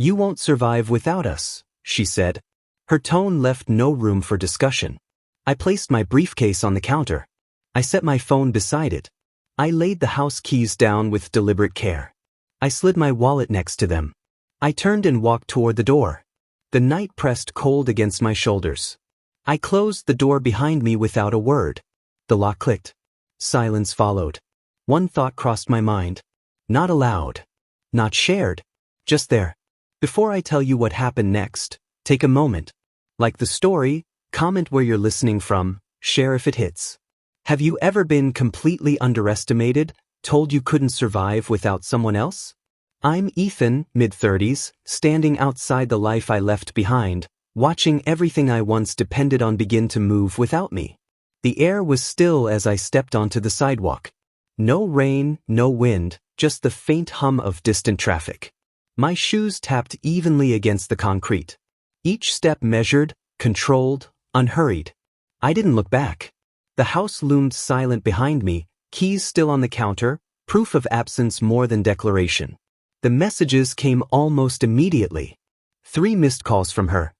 "You won't survive without us," she said. Her tone left no room for discussion. I placed my briefcase on the counter. I set my phone beside it. I laid the house keys down with deliberate care. I slid my wallet next to them. I turned and walked toward the door. The night pressed cold against my shoulders. I closed the door behind me without a word. The lock clicked. Silence followed. One thought crossed my mind. Not aloud. Not shared. Just there. Before I tell you what happened next, take a moment. Like the story, comment where you're listening from, share if it hits. Have you ever been completely underestimated, told you couldn't survive without someone else? I'm Ethan, mid-30s, standing outside the life I left behind, watching everything I once depended on begin to move without me. The air was still as I stepped onto the sidewalk. No rain, no wind, just the faint hum of distant traffic. My shoes tapped evenly against the concrete. Each step measured, controlled, unhurried. I didn't look back. The house loomed silent behind me, keys still on the counter, proof of absence more than declaration. The messages came almost immediately. 3 missed calls from her.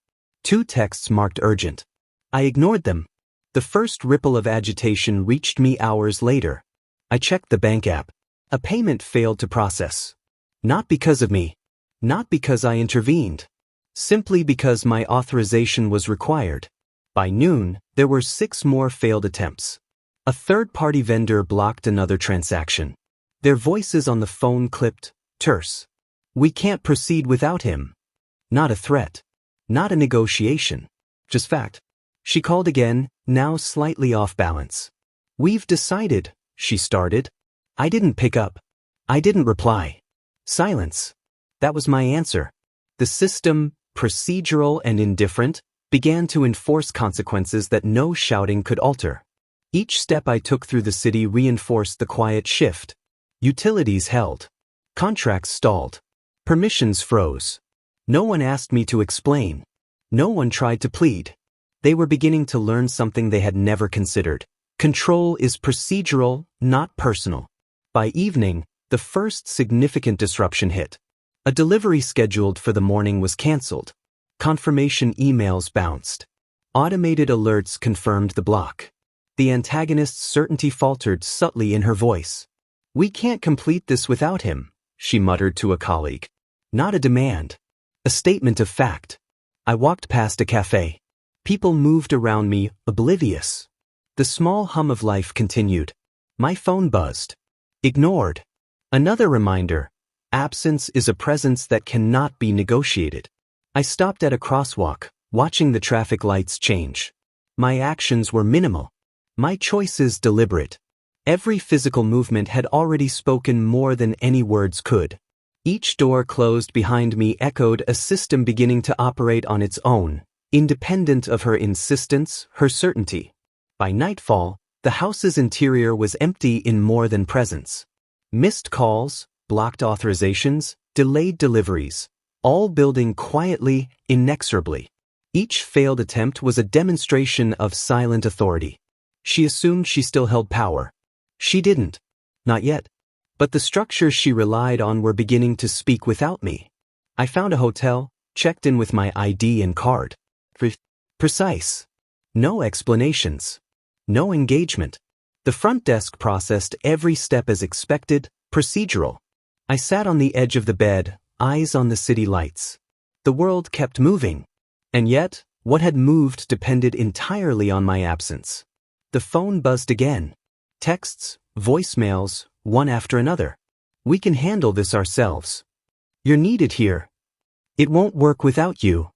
2 texts marked urgent. I ignored them. The first ripple of agitation reached me hours later. I checked the bank app. A payment failed to process. Not because of me. Not because I intervened. Simply because my authorization was required. By noon, there were 6 more failed attempts. A third-party vendor blocked another transaction. Their voices on the phone clipped, terse. "We can't proceed without him." Not a threat. Not a negotiation. Just fact. She called again, now slightly off balance. "We've decided," she started. I didn't pick up. I didn't reply. Silence. That was my answer. The system, procedural and indifferent, began to enforce consequences that no shouting could alter. Each step I took through the city reinforced the quiet shift. Utilities held. Contracts stalled. Permissions froze. No one asked me to explain. No one tried to plead. They were beginning to learn something they had never considered. Control is procedural, not personal. By evening, the first significant disruption hit. A delivery scheduled for the morning was canceled. Confirmation emails bounced. Automated alerts confirmed the block. The antagonist's certainty faltered subtly in her voice. "We can't complete this without him," she muttered to a colleague. Not a demand. A statement of fact. I walked past a cafe. People moved around me, oblivious. The small hum of life continued. My phone buzzed. Ignored. Another reminder. Absence is a presence that cannot be negotiated. I stopped at a crosswalk, watching the traffic lights change. My actions were minimal. My choices deliberate. Every physical movement had already spoken more than any words could. Each door closed behind me echoed a system beginning to operate on its own, independent of her insistence, her certainty. By nightfall, the house's interior was empty in more than presence. Missed calls, blocked authorizations, delayed deliveries, all building quietly, inexorably. Each failed attempt was a demonstration of silent authority. She assumed she still held power. She didn't. Not yet. But the structures she relied on were beginning to speak without me. I found a hotel, checked in with my ID and card. Precise. No explanations. No engagement. The front desk processed every step as expected, procedural. I sat on the edge of the bed, eyes on the city lights. The world kept moving. And yet, what had moved depended entirely on my absence. The phone buzzed again. Texts, voicemails, one after another. "We can handle this ourselves. You're needed here. It won't work without you."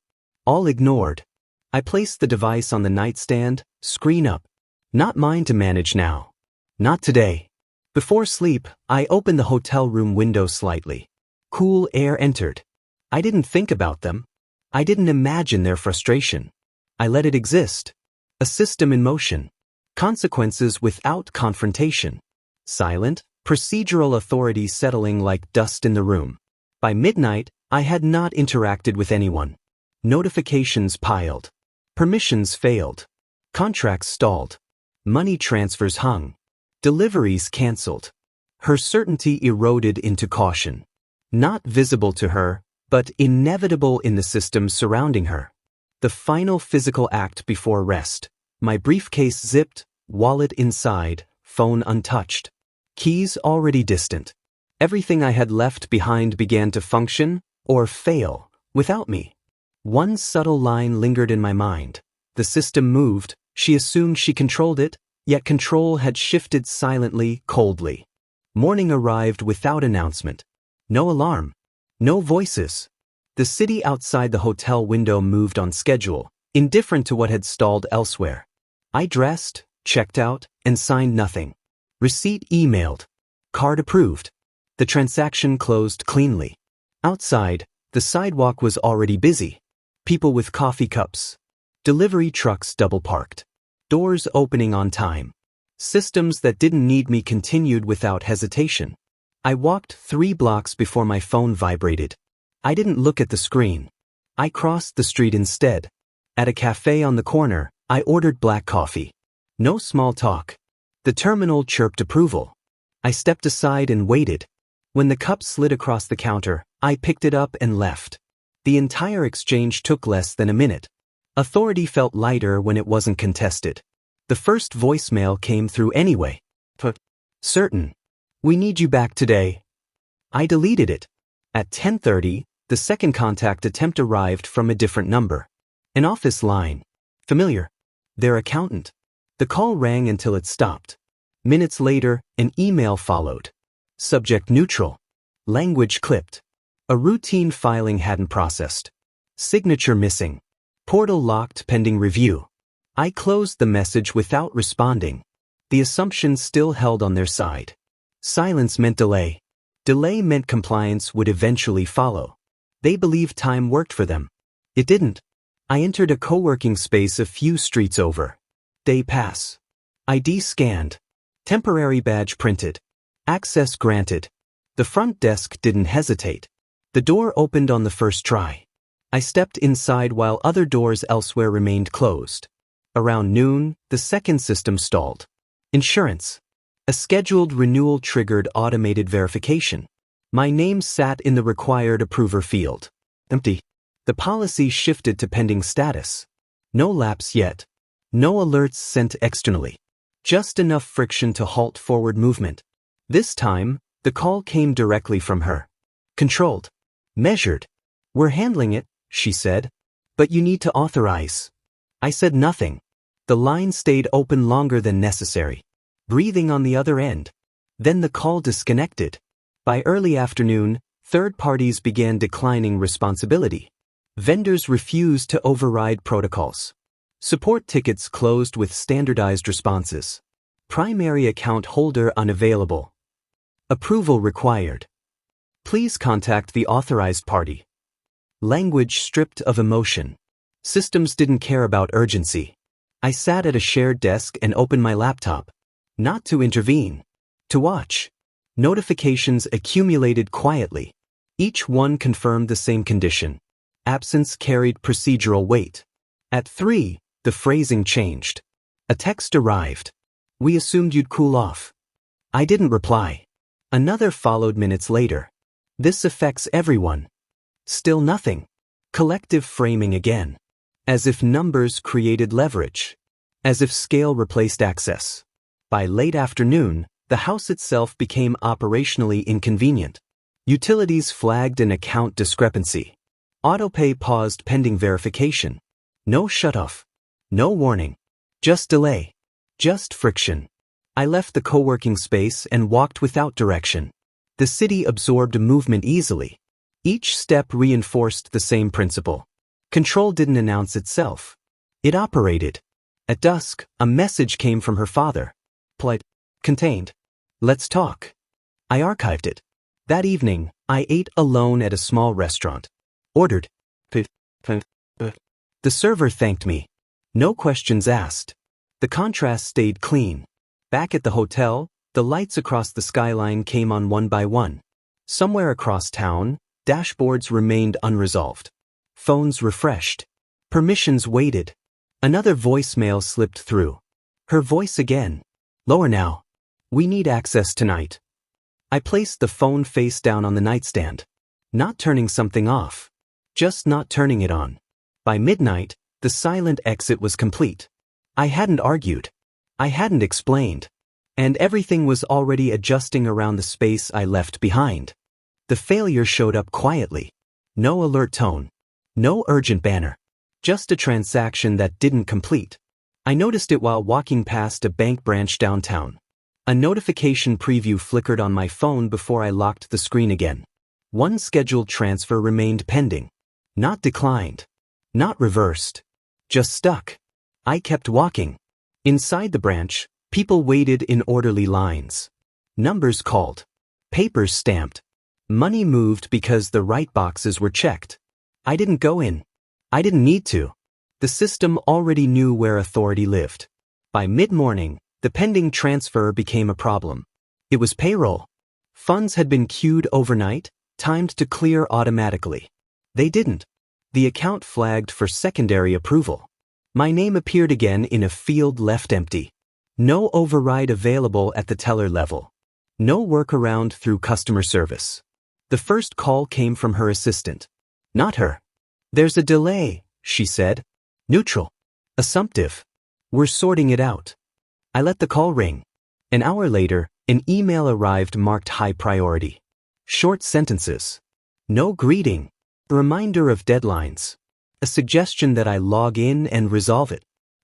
All ignored. I placed the device on the nightstand, screen up. Not mine to manage now. Not today. Before sleep, I opened the hotel room window slightly. Cool air entered. I didn't think about them. I didn't imagine their frustration. I let it exist. A system in motion. Consequences without confrontation. Silent, procedural authority settling like dust in the room. By midnight, I had not interacted with anyone. Notifications piled. Permissions failed. Contracts stalled. Money transfers hung. Deliveries canceled. Her certainty eroded into caution. Not visible to her, but inevitable in the system surrounding her. The final physical act before rest. My briefcase zipped, wallet inside, phone untouched. Keys already distant. Everything I had left behind began to function, or fail, without me. One subtle line lingered in my mind. The system moved, she assumed she controlled it, yet control had shifted silently, coldly. Morning arrived without announcement. No alarm. No voices. The city outside the hotel window moved on schedule, indifferent to what had stalled elsewhere. I dressed, checked out, and signed nothing. Receipt emailed. Card approved. The transaction closed cleanly. Outside, the sidewalk was already busy. People with coffee cups. Delivery trucks double parked. Doors opening on time. Systems that didn't need me continued without hesitation. I walked 3 blocks before my phone vibrated. I didn't look at the screen. I crossed the street instead. At a cafe on the corner, I ordered black coffee. No small talk. The terminal chirped approval. I stepped aside and waited. When the cup slid across the counter, I picked it up and left. The entire exchange took less than a minute. Authority felt lighter when it wasn't contested. The first voicemail came through anyway. Certain. We need you back today. I deleted it. At 10:30, the second contact attempt arrived from a different number. An office line. Familiar. Their accountant. The call rang until it stopped. Minutes later, an email followed. Subject neutral. Language clipped. A routine filing hadn't processed. Signature missing. Portal locked pending review. I closed the message without responding. The assumptions still held on their side. Silence meant delay. Delay meant compliance would eventually follow. They believed time worked for them. It didn't. I entered a co-working space a few streets over. Day pass. ID scanned. Temporary badge printed. Access granted. The front desk didn't hesitate. The door opened on the first try. I stepped inside while other doors elsewhere remained closed. Around noon, the second system stalled. Insurance. A scheduled renewal triggered automated verification. My name sat in the required approver field. Empty. The policy shifted to pending status. No lapse yet. No alerts sent externally. Just enough friction to halt forward movement. This time, the call came directly from her. Controlled. Measured. We're handling it, she said. But you need to authorize. I said nothing. The line stayed open longer than necessary. Breathing on the other end. Then the call disconnected. By early afternoon, third parties began declining responsibility. Vendors refused to override protocols. Support tickets closed with standardized responses. Primary account holder unavailable. Approval required. Please contact the authorized party. Language stripped of emotion. Systems didn't care about urgency. I sat at a shared desk and opened my laptop. Not to intervene. To watch. Notifications accumulated quietly. Each one confirmed the same condition. Absence carried procedural weight. At 3, the phrasing changed. A text arrived. We assumed you'd cool off. I didn't reply. Another followed minutes later. This affects everyone. Still nothing. Collective framing again. As if numbers created leverage. As if scale replaced access. By late afternoon, the house itself became operationally inconvenient. Utilities flagged an account discrepancy. Autopay paused pending verification. No shutoff. No warning. Just delay. Just friction. I left the co-working space and walked without direction. The city absorbed movement easily. Each step reinforced the same principle. Control didn't announce itself. It operated. At dusk, a message came from her father. Polite. Contained. Let's talk. I archived it. That evening, I ate alone at a small restaurant. Ordered. The server thanked me. No questions asked. The contrast stayed clean. Back at the hotel, the lights across the skyline came on one by one. Somewhere across town, dashboards remained unresolved. Phones refreshed. Permissions waited. Another voicemail slipped through. Her voice again. Lower now. We need access tonight. I placed the phone face down on the nightstand. Not turning something off. Just not turning it on. By midnight, the silent exit was complete. I hadn't argued. I hadn't explained. And everything was already adjusting around the space I left behind. The failure showed up quietly. No alert tone. No urgent banner. Just a transaction that didn't complete. I noticed it while walking past a bank branch downtown. A notification preview flickered on my phone before I locked the screen again. One scheduled transfer remained pending. Not declined. Not reversed. Just stuck. I kept walking. Inside the branch, people waited in orderly lines. Numbers called. Papers stamped. Money moved because the right boxes were checked. I didn't go in. I didn't need to. The system already knew where authority lived. By mid-morning, the pending transfer became a problem. It was payroll. Funds had been queued overnight, timed to clear automatically. They didn't. The account flagged for secondary approval. My name appeared again in a field left empty. No override available at the teller level. No workaround through customer service. The first call came from her assistant. Not her. There's a delay, she said. Neutral. Assumptive. We're sorting it out. I let the call ring. An hour later, an email arrived marked high priority. Short sentences. No greeting. A reminder of deadlines. A suggestion that I log in and resolve it.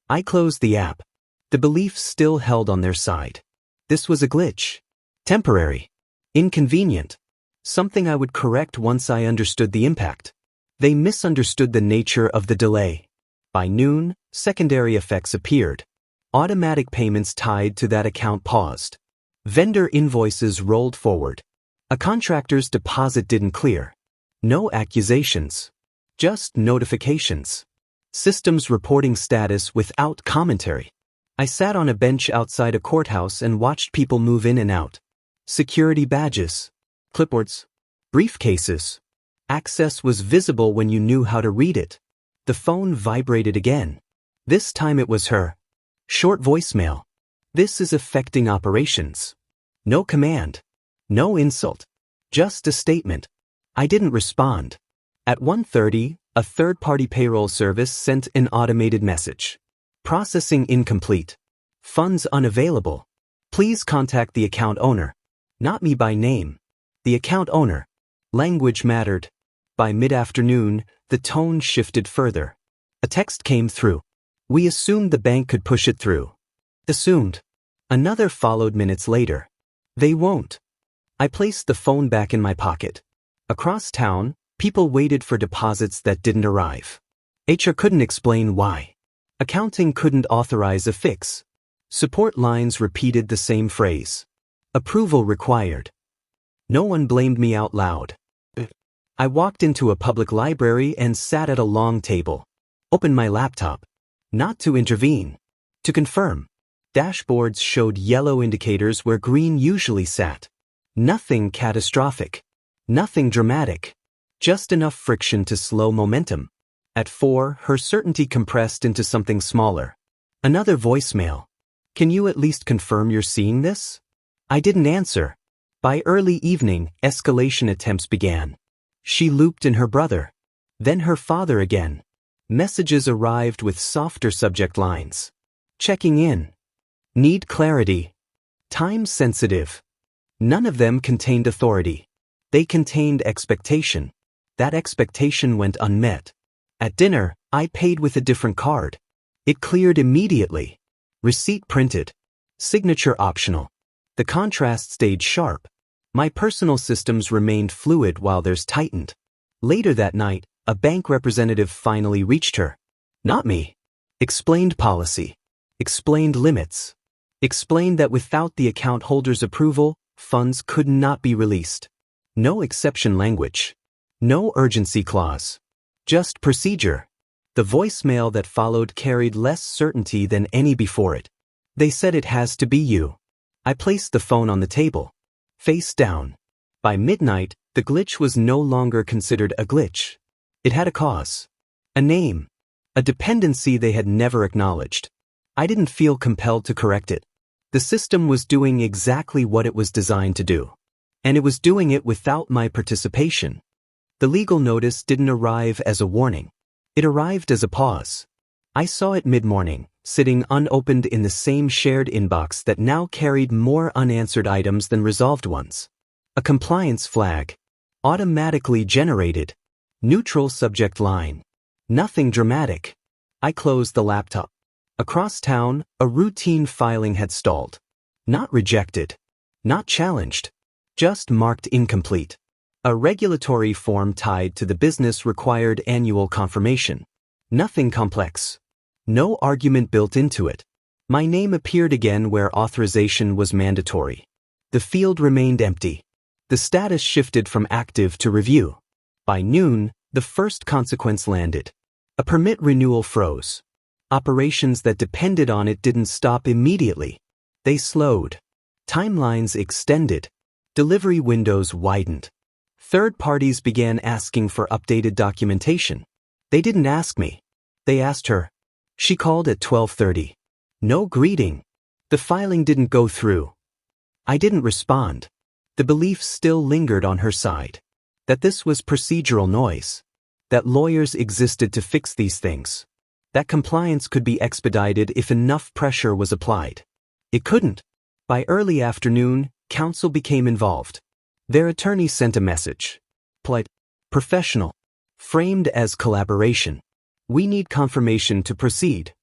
I closed the app. The belief still held on their side. This was a glitch. Temporary. Inconvenient. Something I would correct once I understood the impact. They misunderstood the nature of the delay. By noon, secondary effects appeared. Automatic payments tied to that account paused. Vendor invoices rolled forward. A contractor's deposit didn't clear. No accusations. Just notifications. Systems reporting status without commentary. I sat on a bench outside a courthouse and watched people move in and out. Security badges. Clipboards. Briefcases. Access was visible when you knew how to read it. The phone vibrated again. This time it was her. Short voicemail. This is affecting operations. No command. No insult. Just a statement. I didn't respond. At 1:30, a third-party payroll service sent an automated message. Processing incomplete. Funds unavailable. Please contact the account owner. Not me by name. The account owner. Language mattered. By mid-afternoon, the tone shifted further. A text came through. We assumed the bank could push it through. Assumed. Another followed minutes later. They won't. I placed the phone back in my pocket. Across town, people waited for deposits that didn't arrive. HR couldn't explain why. Accounting couldn't authorize a fix. Support lines repeated the same phrase. Approval required. No one blamed me out loud. I walked into a public library and sat at a long table. Opened my laptop. Not to intervene. To confirm. Dashboards showed yellow indicators where green usually sat. Nothing catastrophic. Nothing dramatic. Just enough friction to slow momentum. At 4, her certainty compressed into something smaller. Another voicemail. Can you at least confirm you're seeing this? I didn't answer. By early evening, escalation attempts began. She looped in her brother. Then her father again. Messages arrived with softer subject lines. Checking in. Need clarity. Time sensitive. None of them contained authority. They contained expectation. That expectation went unmet. At dinner, I paid with a different card. It cleared immediately. Receipt printed. Signature optional. The contrast stayed sharp. My personal systems remained fluid while theirs tightened. Later that night, a bank representative finally reached her. Not me. Explained policy. Explained limits. Explained that without the account holder's approval, funds could not be released. No exception language. No urgency clause. Just procedure. The voicemail that followed carried less certainty than any before it. They said it has to be you. I placed the phone on the table. Face down. By midnight, the glitch was no longer considered a glitch. It had a cause. A name. A dependency they had never acknowledged. I didn't feel compelled to correct it. The system was doing exactly what it was designed to do. And it was doing it without my participation. The legal notice didn't arrive as a warning. It arrived as a pause. I saw it mid-morning, sitting unopened in the same shared inbox that now carried more unanswered items than resolved ones. A compliance flag. Automatically generated. Neutral subject line. Nothing dramatic. I closed the laptop. Across town, a routine filing had stalled. Not rejected. Not challenged. Just marked incomplete. A regulatory form tied to the business required annual confirmation. Nothing complex. No argument built into it. My name appeared again where authorization was mandatory. The field remained empty. The status shifted from active to review. By noon, the first consequence landed. A permit renewal froze. Operations that depended on it didn't stop immediately. They slowed. Timelines extended. Delivery windows widened. Third parties began asking for updated documentation. They didn't ask me. They asked her. She called at 12:30. No greeting. The filing didn't go through. I didn't respond. The belief still lingered on her side. That this was procedural noise. That lawyers existed to fix these things. That compliance could be expedited if enough pressure was applied. It couldn't. By early afternoon, counsel became involved. Their attorney sent a message. Polite, professional, framed as collaboration. We need confirmation to proceed.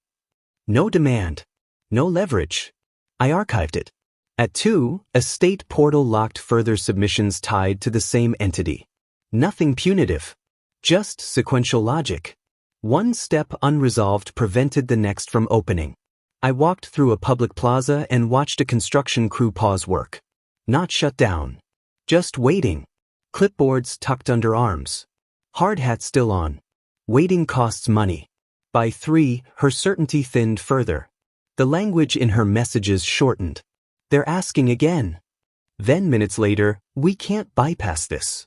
No demand. No leverage. I archived it. At 2, a state portal locked further submissions tied to the same entity. Nothing punitive. Just sequential logic. One step unresolved prevented the next from opening. I walked through a public plaza and watched a construction crew pause work. Not shut down. Just waiting. Clipboards tucked under arms. Hard hat still on. Waiting costs money. By 3, her certainty thinned further. The language in her messages shortened. They're asking again. Then minutes later, we can't bypass this.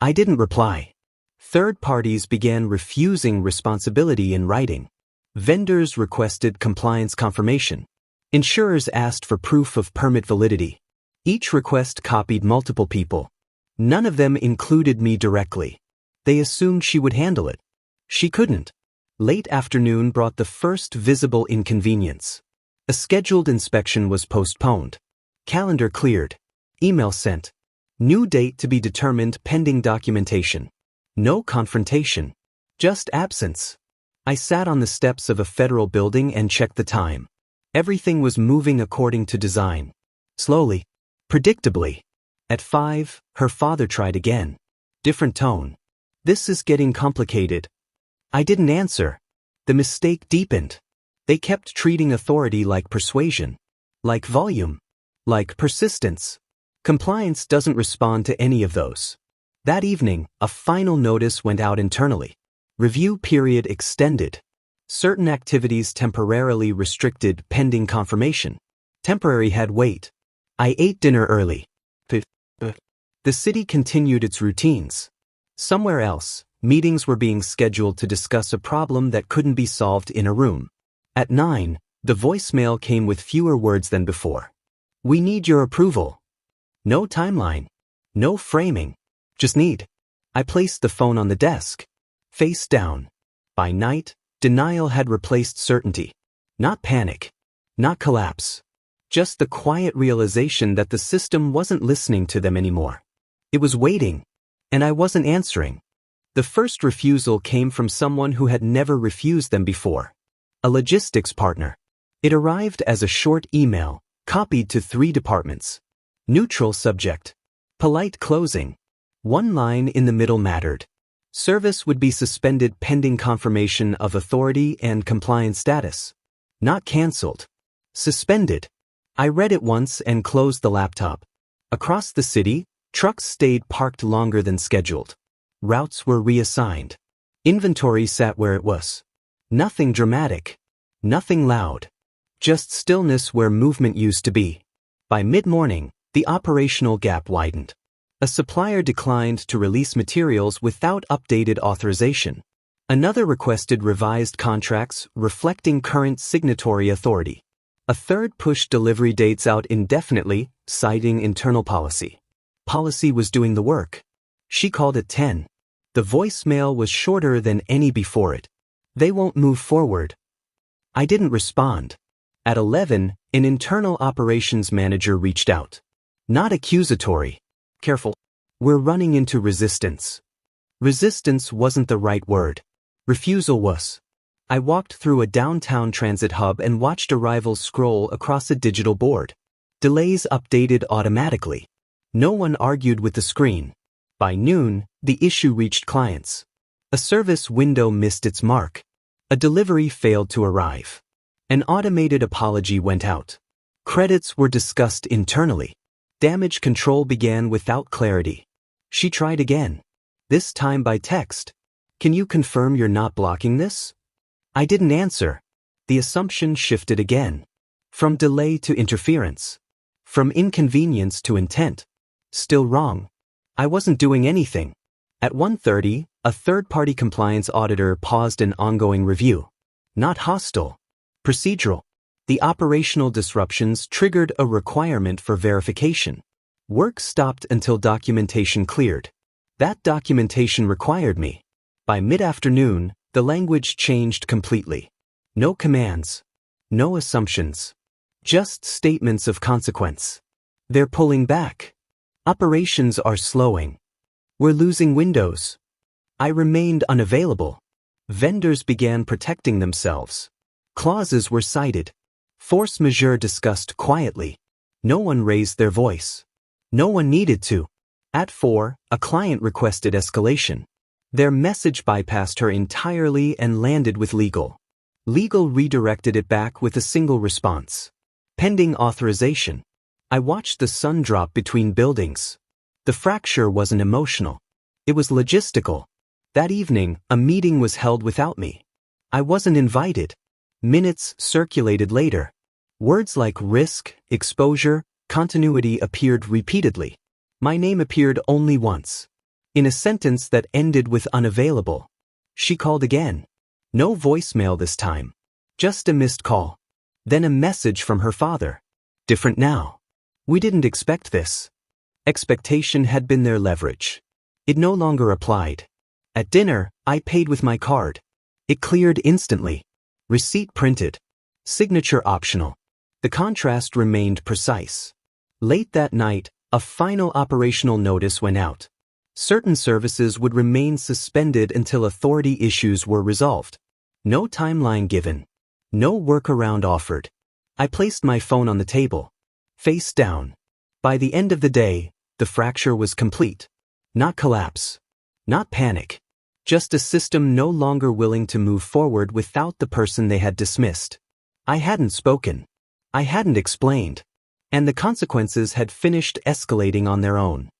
I didn't reply. Third parties began refusing responsibility in writing. Vendors requested compliance confirmation. Insurers asked for proof of permit validity. Each request copied multiple people. None of them included me directly. They assumed she would handle it. She couldn't. Late afternoon brought the first visible inconvenience. A scheduled inspection was postponed. Calendar cleared. Email sent. New date to be determined pending documentation. No confrontation. Just absence. I sat on the steps of a federal building and checked the time. Everything was moving according to design. Slowly. Predictably. At 5, her father tried again. Different tone. This is getting complicated. I didn't answer. The mistake deepened. They kept treating authority like persuasion. Like volume. Like persistence. Compliance doesn't respond to any of those. That evening, a final notice went out internally. Review period extended. Certain activities temporarily restricted pending confirmation. Temporary had weight. I ate dinner early. The city continued its routines. Somewhere else, meetings were being scheduled to discuss a problem that couldn't be solved in a room. At 9, the voicemail came with fewer words than before. We need your approval. No timeline. No framing. Just need. I placed the phone on the desk. Face down. By night, denial had replaced certainty. Not panic. Not collapse. Just the quiet realization that the system wasn't listening to them anymore. It was waiting. And I wasn't answering. The first refusal came from someone who had never refused them before. A logistics partner. It arrived as a short email, copied to 3 departments. Neutral subject. Polite closing. One line in the middle mattered. Service would be suspended pending confirmation of authority and compliance status. Not canceled. Suspended. I read it once and closed the laptop. Across the city, trucks stayed parked longer than scheduled. Routes were reassigned. Inventory sat where it was. Nothing dramatic. Nothing loud. Just stillness where movement used to be. By mid-morning, the operational gap widened. A supplier declined to release materials without updated authorization. Another requested revised contracts reflecting current signatory authority. A third pushed delivery dates out indefinitely, citing internal policy. Policy was doing the work. She called at 10. The voicemail was shorter than any before it. They won't move forward. I didn't respond. At 11, an internal operations manager reached out. Not accusatory. Careful. We're running into resistance. Resistance wasn't the right word. Refusal was. I walked through a downtown transit hub and watched arrivals scroll across a digital board. Delays updated automatically. No one argued with the screen. By noon, the issue reached clients. A service window missed its mark. A delivery failed to arrive. An automated apology went out. Credits were discussed internally. Damage control began without clarity. She tried again. This time by text. Can you confirm you're not blocking this? I didn't answer. The assumption shifted again. From delay to interference. From inconvenience to intent. Still wrong. I wasn't doing anything. At 1:30, a third-party compliance auditor paused an ongoing review. Not hostile. Procedural. The operational disruptions triggered a requirement for verification. Work stopped until documentation cleared. That documentation required me. By mid-afternoon, the language changed completely. No commands. No assumptions. Just statements of consequence. They're pulling back. Operations are slowing. We're losing windows. I remained unavailable. Vendors began protecting themselves. Clauses were cited. Force majeure discussed quietly. No one raised their voice. No one needed to. At 4, a client requested escalation. Their message bypassed her entirely and landed with legal. Legal redirected it back with a single response. Pending authorization. I watched the sun drop between buildings. The fracture wasn't emotional. It was logistical. That evening, a meeting was held without me. I wasn't invited. Minutes circulated later. Words like risk, exposure, continuity appeared repeatedly. My name appeared only once. In a sentence that ended with unavailable. She called again. No voicemail this time. Just a missed call. Then a message from her father. Different now. We didn't expect this. Expectation had been their leverage. It no longer applied. At dinner, I paid with my card. It cleared instantly. Receipt printed. Signature optional. The contrast remained precise. Late that night, a final operational notice went out. Certain services would remain suspended until authority issues were resolved. No timeline given. No workaround offered. I placed my phone on the table. Face down. By the end of the day, the fracture was complete. Not collapse. Not panic. Just a system no longer willing to move forward without the person they had dismissed. I hadn't spoken. I hadn't explained. And the consequences had finished escalating on their own.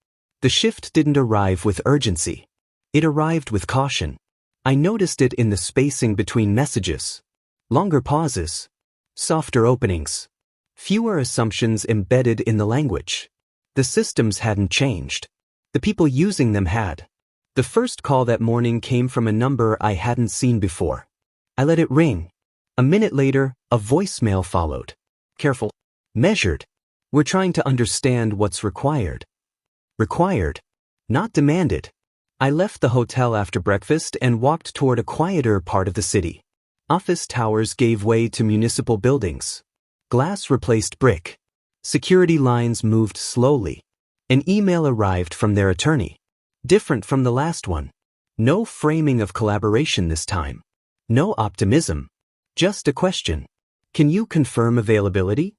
The shift didn't arrive with urgency. It arrived with caution. I noticed it in the spacing between messages. Longer pauses. Softer openings. Fewer assumptions embedded in the language. The systems hadn't changed. The people using them had. The first call that morning came from a number I hadn't seen before. I let it ring. A minute later, a voicemail followed. Careful. Measured. We're trying to understand what's required. Required. Not demanded. I left the hotel after breakfast and walked toward a quieter part of the city. Office towers gave way to municipal buildings. Glass replaced brick. Security lines moved slowly. An email arrived from their attorney. Different from the last one. No framing of collaboration this time. No optimism. Just a question. Can you confirm availability?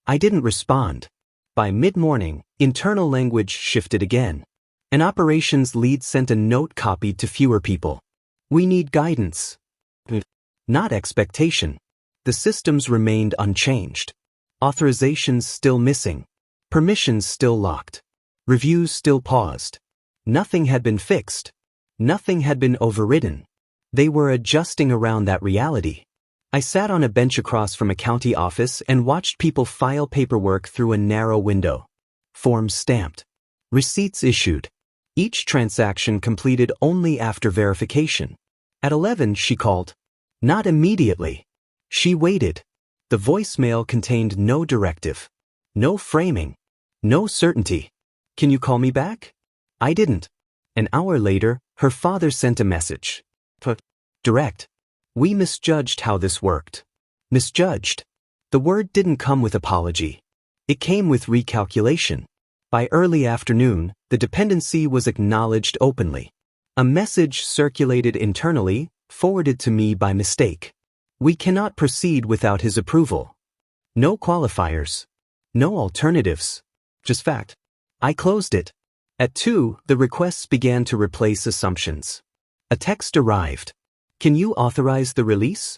I didn't respond. By mid-morning, internal language shifted again. An operations lead sent a note copied to fewer people. We need guidance. Not expectation. The systems remained unchanged. Authorizations still missing. Permissions still locked. Reviews still paused. Nothing had been fixed. Nothing had been overridden. They were adjusting around that reality. I sat on a bench across from a county office and watched people file paperwork through a narrow window. Forms stamped. Receipts issued. Each transaction completed only after verification. At 11, she called. Not immediately. She waited. The voicemail contained no directive. No framing. No certainty. Can you call me back? I didn't. An hour later, Her father sent a message. Direct. We misjudged how this worked. Misjudged. The word didn't come with apology. It came with recalculation. By early afternoon, the dependency was acknowledged openly. A message circulated internally, forwarded to me by mistake. We cannot proceed without his approval. No qualifiers. No alternatives. Just fact. I closed it. At 2, the requests began to replace assumptions. A text arrived. Can you authorize the release?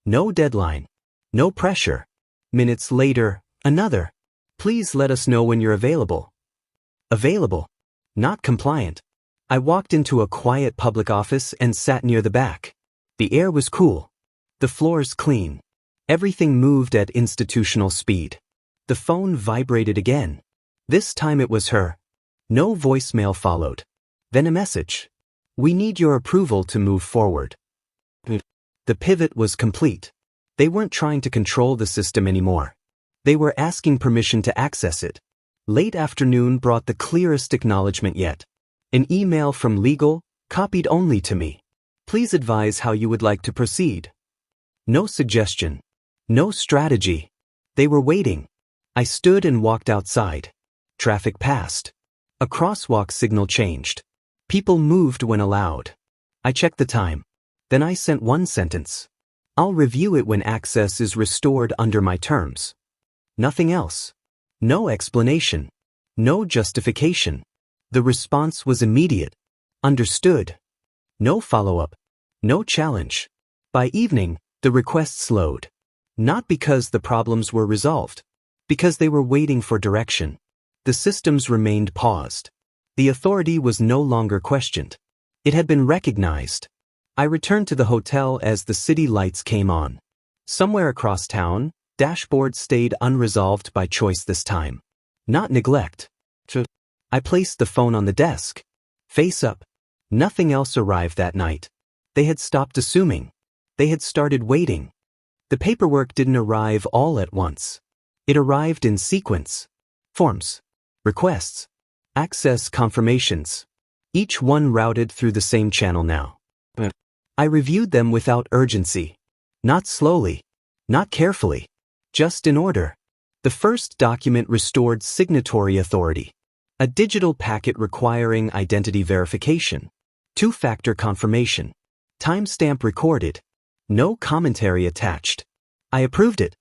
No deadline. No pressure. Minutes later, another. Please let us know when you're available. Available. Not compliant. I walked into a quiet public office and sat near the back. The air was cool. The floors clean. Everything moved at institutional speed. The phone vibrated again. This time it was her. No voicemail followed. Then a message. We need your approval to move forward. The pivot was complete. They weren't trying to control the system anymore. They were asking permission to access it. Late afternoon brought the clearest acknowledgement yet. An email from legal, copied only to me. Please advise how you would like to proceed. No suggestion. No strategy. They were waiting. I stood and walked outside. Traffic passed. A crosswalk signal changed. People moved when allowed. I checked the time. Then I sent one sentence. I'll review it when access is restored under my terms. Nothing else. No explanation. No justification. The response was immediate. Understood. No follow-up. No challenge. By evening, the request slowed. Not because the problems were resolved. Because they were waiting for direction. The systems remained paused. The authority was no longer questioned. It had been recognized. I returned to the hotel as the city lights came on. Somewhere across town, dashboard stayed unresolved by choice this time. Not neglect. I placed the phone on the desk. Face up. Nothing else arrived that night. They had stopped assuming. They had started waiting. The paperwork didn't arrive all at once. It arrived in sequence. Forms. Requests. Access confirmations. Each one routed through the same channel now. I reviewed them without urgency. Not slowly. Not carefully. Just in order. The first document restored signatory authority. A digital packet requiring identity verification. Two-factor confirmation. Timestamp recorded. No commentary attached. I approved it.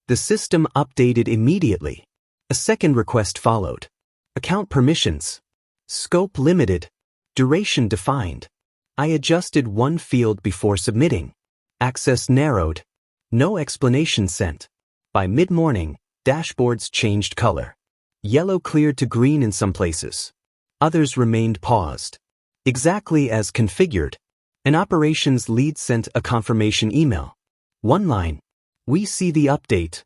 The system updated immediately. A second request followed. Account permissions. Scope limited. Duration defined. I adjusted one field before submitting. Access narrowed. No explanation sent. By mid-morning, dashboards changed color. Yellow cleared to green in some places. Others remained paused. Exactly as configured. An operations lead sent a confirmation email. One line. We see the update.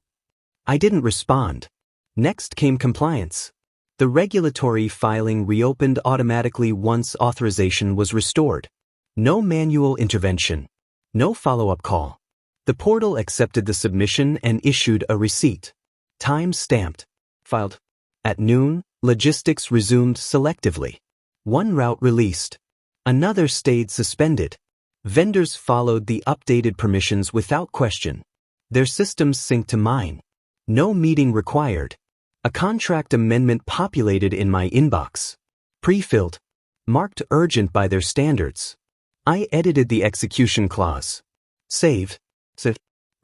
I didn't respond. Next came compliance. The regulatory filing reopened automatically once authorization was restored. No manual intervention. No follow-up call. The portal accepted the submission and issued a receipt. Time stamped. Filed. At noon, logistics resumed selectively. One route released. Another stayed suspended. Vendors followed the updated permissions without question. Their systems synced to mine. No meeting required. A contract amendment populated in my inbox. Pre-filled. Marked urgent by their standards. I edited the execution clause. Save.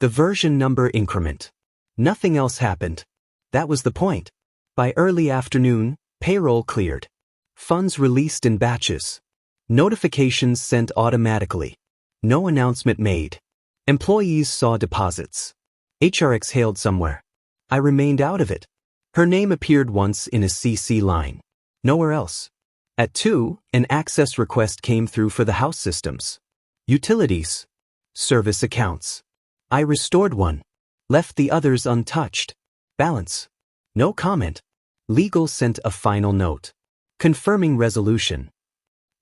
The version number increment. Nothing else happened. That was the point. By early afternoon, payroll cleared. Funds released in batches. Notifications sent automatically. No announcement made. Employees saw deposits. HR exhaled somewhere. I remained out of it. Her name appeared once in a CC line. Nowhere else. At 2, an access request came through for the house systems. Utilities. Service accounts. I restored one. Left the others untouched. Balance. No comment. Legal sent a final note. Confirming resolution.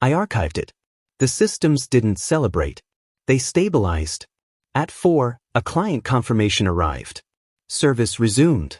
I archived it. The systems didn't celebrate. They stabilized. At 4, a client confirmation arrived. Service resumed.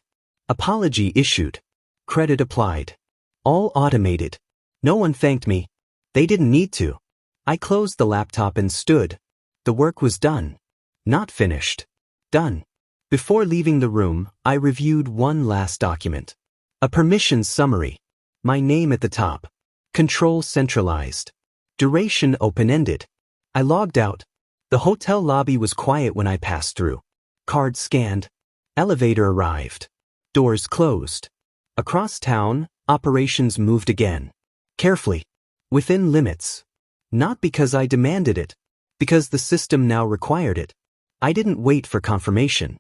Apology issued. Credit applied. All automated. No one thanked me. They didn't need to. I closed the laptop and stood. The work was done. Not finished. Done. Before leaving the room, I reviewed one last document. A permissions summary. My name at the top. Control centralized. Duration open-ended. I logged out. The hotel lobby was quiet when I passed through. Card scanned. Elevator arrived. Doors closed. Across town, operations moved again. Carefully. Within limits. Not because I demanded it. Because the system now required it. I didn't wait for confirmation.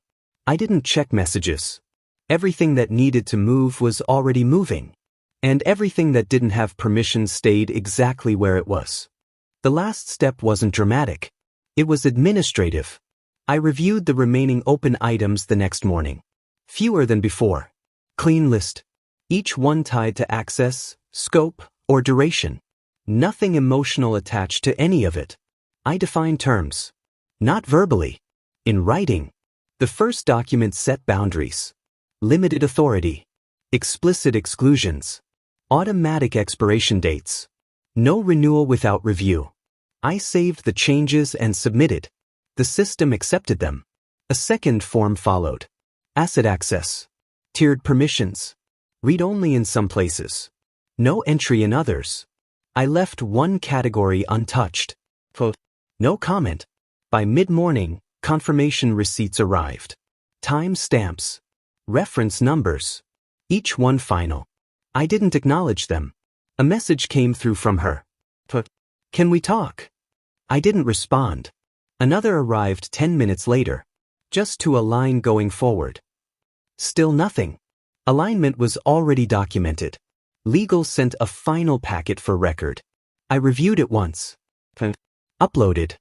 I didn't check messages. Everything that needed to move was already moving. And everything that didn't have permission stayed exactly where it was. The last step wasn't dramatic. It was administrative. I reviewed the remaining open items the next morning. Fewer than before. Clean list. Each one tied to access, scope, or duration. Nothing emotional attached to any of it. I defined terms. Not verbally. In writing. The first document set boundaries. Limited authority. Explicit exclusions. Automatic expiration dates. No renewal without review. I saved the changes and submitted. The system accepted them. A second form followed. Asset access. Tiered permissions. Read only in some places. No entry in others. I left one category untouched. Quote, no comment. By mid-morning, confirmation receipts arrived. Time stamps. Reference numbers. Each one final. I didn't acknowledge them. A message came through from her. Quote, can we talk? I didn't respond. Another arrived 10 minutes later. Just to align going forward. Still nothing. Alignment was already documented. Legal sent a final packet for record. I reviewed it once. Uploaded.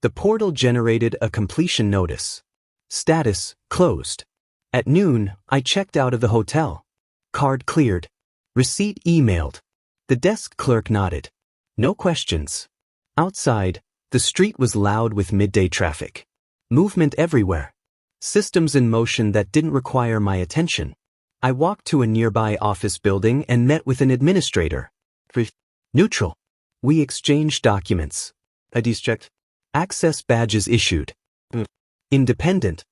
The portal generated a completion notice. Status, closed. At noon, I checked out of the hotel. Card cleared. Receipt emailed. The desk clerk nodded. No questions. Outside, the street was loud with midday traffic. Movement everywhere. Systems in motion that didn't require my attention. I walked to a nearby office building and met with an administrator. Neutral. We exchanged documents. IDs checked. Access badges issued. Independent.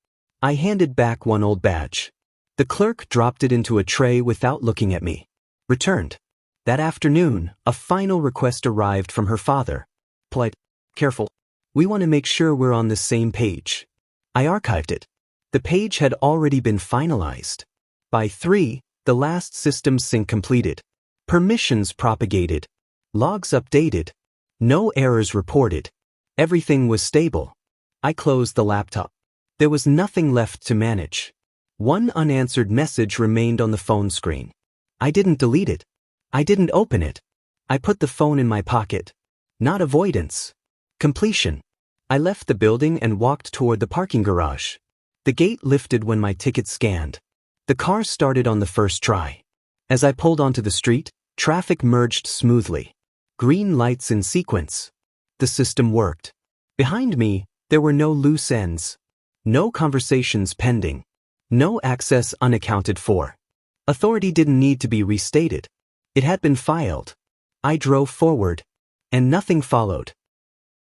I handed back one old badge. The clerk dropped it into a tray without looking at me. Returned. That afternoon, a final request arrived from her father. Polite. Careful. We want to make sure we're on the same page. I archived it. The page had already been finalized. By 3, the last system sync completed. Permissions propagated. Logs updated. No errors reported. Everything was stable. I closed the laptop. There was nothing left to manage. One unanswered message remained on the phone screen. I didn't delete it. I didn't open it. I put the phone in my pocket. Not avoidance. Completion. I left the building and walked toward the parking garage. The gate lifted when my ticket scanned. The car started on the first try. As I pulled onto the street, traffic merged smoothly. Green lights in sequence. The system worked. Behind me, there were no loose ends. No conversations pending. No access unaccounted for. Authority didn't need to be restated. It had been filed. I drove forward. And nothing followed.